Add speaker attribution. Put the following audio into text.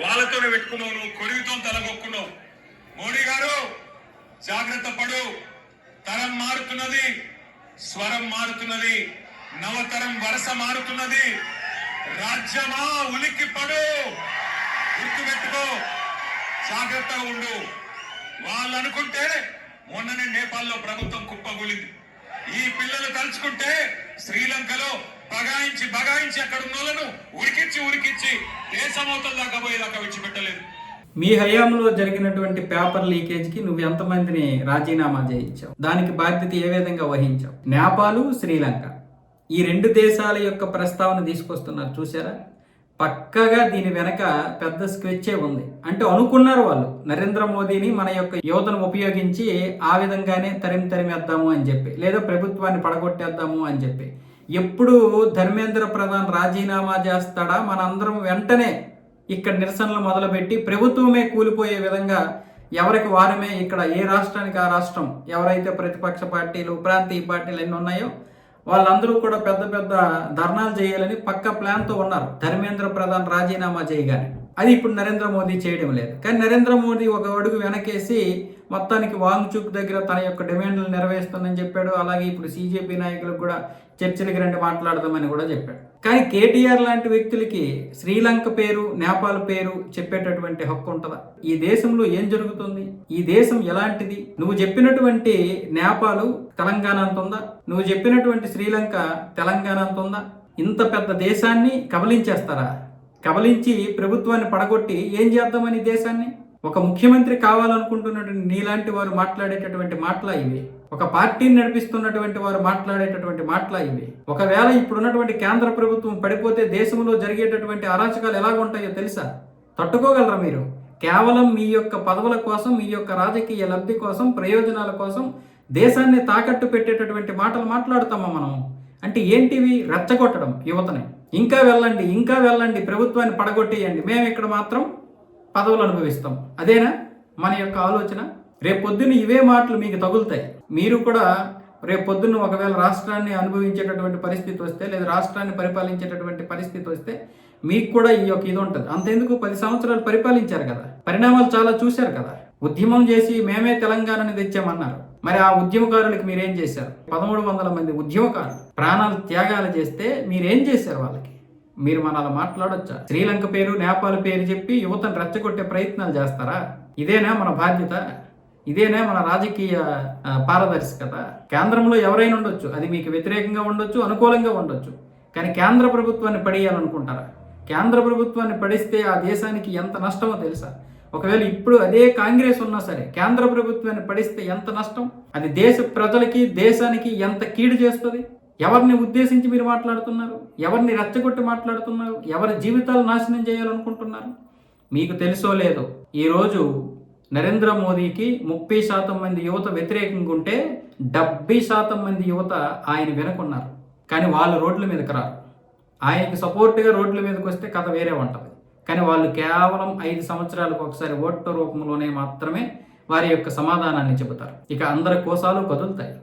Speaker 1: వాళ్ళతోనే పెట్టుకున్నావు, నువ్వు కొరివితో తలగొక్కున్నావు. మోడీ గారు జాగ్రత్త పడు, తరం మారుతున్నది, స్వరం మారుతున్నది, నవతరం వరస మారుతున్నది. రాజ్యమా ఉలిక్కి పడు, గుర్తుపెట్టుకో, జాగ్రత్తగా ఉండు. వాళ్ళు అనుకుంటే మొన్ననే నేపాల్లో ప్రభుత్వం కుప్పగూలింది. ఈ పిల్లలు తలుచుకుంటే శ్రీలంకలో బగాయించి అక్కడ ఉన్న వాళ్ళను ఉరికిచ్చి దేశమవతల దాకా పోయేదాకా విడిచిపెట్టలేదు.
Speaker 2: మీ హయాంలో జరిగినటువంటి పేపర్ లీకేజ్కి నువ్వు ఎంతమందిని రాజీనామా చేయించావు? దానికి బాధ్యత ఏ విధంగా వహించావు? నేపాల్, శ్రీలంక ఈ రెండు దేశాల యొక్క ప్రస్తావన తీసుకొస్తున్నారు చూసారా? పక్కగా దీని వెనక పెద్ద స్కెచ్చే ఉంది. అంటే అనుకున్నారు వాళ్ళు నరేంద్ర మోదీని మన యొక్క యువతను ఉపయోగించి ఆ విధంగానే తరిమేద్దాము అని చెప్పి, లేదా ప్రభుత్వాన్ని పడగొట్టేద్దాము అని చెప్పి. ఎప్పుడు ధర్మేంద్ర ప్రధాన్ రాజీనామా చేస్తాడా మనందరం వెంటనే ఇక్కడ నిరసనలు మొదలుపెట్టి ప్రభుత్వమే కూలిపోయే విధంగా ఎవరికి వారమే ఇక్కడ ఏ రాష్ట్రానికి ఆ రాష్ట్రం, ఎవరైతే ప్రతిపక్ష పార్టీలు ప్రాంతీయ పార్టీలు ఎన్ని ఉన్నాయో వాళ్ళందరూ కూడా పెద్ద పెద్ద ధర్నాలు చేయాలని పక్క ప్లాన్తో ఉన్నారు ధర్మేంద్ర ప్రధాన్ రాజీనామా చేయగానే. అది ఇప్పుడు నరేంద్ర మోదీ చేయడం లేదు. కానీ నరేంద్ర మోదీ ఒక అడుగు వెనకేసి మొత్తానికి వాంగ్చూక్ దగ్గర తన యొక్క డిమాండ్లు నెరవేరుస్తుందని చెప్పాడు. అలాగే ఇప్పుడు సిజేపీ నాయకులకు కూడా చర్చలకి రండి మాట్లాడదామని కూడా చెప్పాడు. కానీ కేటీఆర్ లాంటి వ్యక్తులకి శ్రీలంక పేరు, నేపాల్ పేరు చెప్పేటటువంటి హక్కు ఉంటుందా? ఈ దేశంలో ఏం జరుగుతుంది? ఈ దేశం ఎలాంటిది? నువ్వు చెప్పినటువంటి నేపాల్ తెలంగాణ అంత ఉందా? నువ్వు చెప్పినటువంటి శ్రీలంక తెలంగాణ అంత ఉందా? ఇంత పెద్ద దేశాన్ని కబలించేస్తారా? కబలించి ప్రభుత్వాన్ని పడగొట్టి ఏం చేద్దామని దేశాన్ని? ఒక ముఖ్యమంత్రి కావాలనుకుంటున్నటువంటి నీలాంటి వారు మాట్లాడేటటువంటి మాటలా ఇవి? ఒక పార్టీని నడిపిస్తున్నటువంటి వారు మాట్లాడేటటువంటి మాటలా ఇవి? ఒకవేళ ఇప్పుడున్నటువంటి కేంద్ర ప్రభుత్వం పడిపోతే దేశంలో జరిగేటటువంటి అరాచకాలు ఎలాగుంటాయో తెలుసా? తట్టుకోగలరా మీరు? కేవలం మీ యొక్క పదవుల కోసం, మీ యొక్క రాజకీయ లబ్ధి కోసం, ప్రయోజనాల కోసం దేశాన్ని తాకట్టు పెట్టేటటువంటి మాటలు మాట్లాడుతామా మనం? అంటే ఏంటివి? రెచ్చగొట్టడం యువతని. ఇంకా వెళ్ళండి, ప్రభుత్వాన్ని పడగొట్టేయండి, మేము ఇక్కడ మాత్రం పదవులు అనుభవిస్తాం. అదేనా మన యొక్క ఆలోచన? రేపొద్దున ఇవే మాటలు మీకు తగులుతాయి. మీరు కూడా రేపొద్దున ఒకవేళ రాష్ట్రాన్ని అనుభవించేటటువంటి పరిస్థితి వస్తే, లేదా రాష్ట్రాన్ని పరిపాలించేటటువంటి పరిస్థితి వస్తే మీకు కూడా ఈ యొక్క ఇది ఉంటుంది. అంతెందుకు 10 సంవత్సరాలు పరిపాలించారు కదా, పరిణామాలు చాలా చూశారు కదా. ఉద్యమం చేసి మేమే తెలంగాణని తెచ్చామన్నారు. మరి ఆ ఉద్యమకారులకు మీరేం చేశారు? 1300 మంది ఉద్యమకారులు ప్రాణాలు త్యాగాలు చేస్తే మీరేం చేశారు వాళ్ళకి? మీరు మన అలా మాట్లాడొచ్చా? శ్రీలంక పేరు, నేపాల్ పేరు చెప్పి యువతను రెచ్చగొట్టే ప్రయత్నాలు చేస్తారా? ఇదేనా మన బాధ్యత? ఇదేనా మన రాజకీయ పారదర్శకత? కేంద్రంలో ఎవరైనా ఉండొచ్చు, అది మీకు వ్యతిరేకంగా ఉండొచ్చు, అనుకూలంగా ఉండొచ్చు, కానీ కేంద్ర ప్రభుత్వాన్ని పడేయాలనుకుంటారా? కేంద్ర ప్రభుత్వాన్ని పడిస్తే ఆ దేశానికి ఎంత నష్టమో తెలుసా? ఒకవేళ ఇప్పుడు అదే కాంగ్రెస్ ఉన్నా సరే కేంద్ర ప్రభుత్వాన్ని పడిస్తే ఎంత నష్టం? అది దేశ ప్రజలకి, దేశానికి ఎంత కీడు చేస్తుంది? ఎవరిని ఉద్దేశించి మీరు మాట్లాడుతున్నారు? ఎవరిని రెచ్చగొట్టి మాట్లాడుతున్నారు? ఎవరి జీవితాలు నాశనం చేయాలనుకుంటున్నారు? మీకు తెలుసో లేదో, ఈరోజు నరేంద్ర మోదీకి 30% మంది యువత వ్యతిరేకంగా ఉంటే 70% మంది యువత ఆయన వెనుకున్నారు. కానీ వాళ్ళు రోడ్ల మీదకి రారు. ఆయనకి సపోర్ట్గా రోడ్ల మీదకి వస్తే కథ వేరే ఉంటుంది. కానీ వాళ్ళు కేవలం 5 సంవత్సరాలకు ఒకసారి ఓట్ల రూపంలోనే మాత్రమే వారి యొక్క సమాధానాన్ని చెబుతారు. ఇక అందరి కోసాలు కదులుతాయి.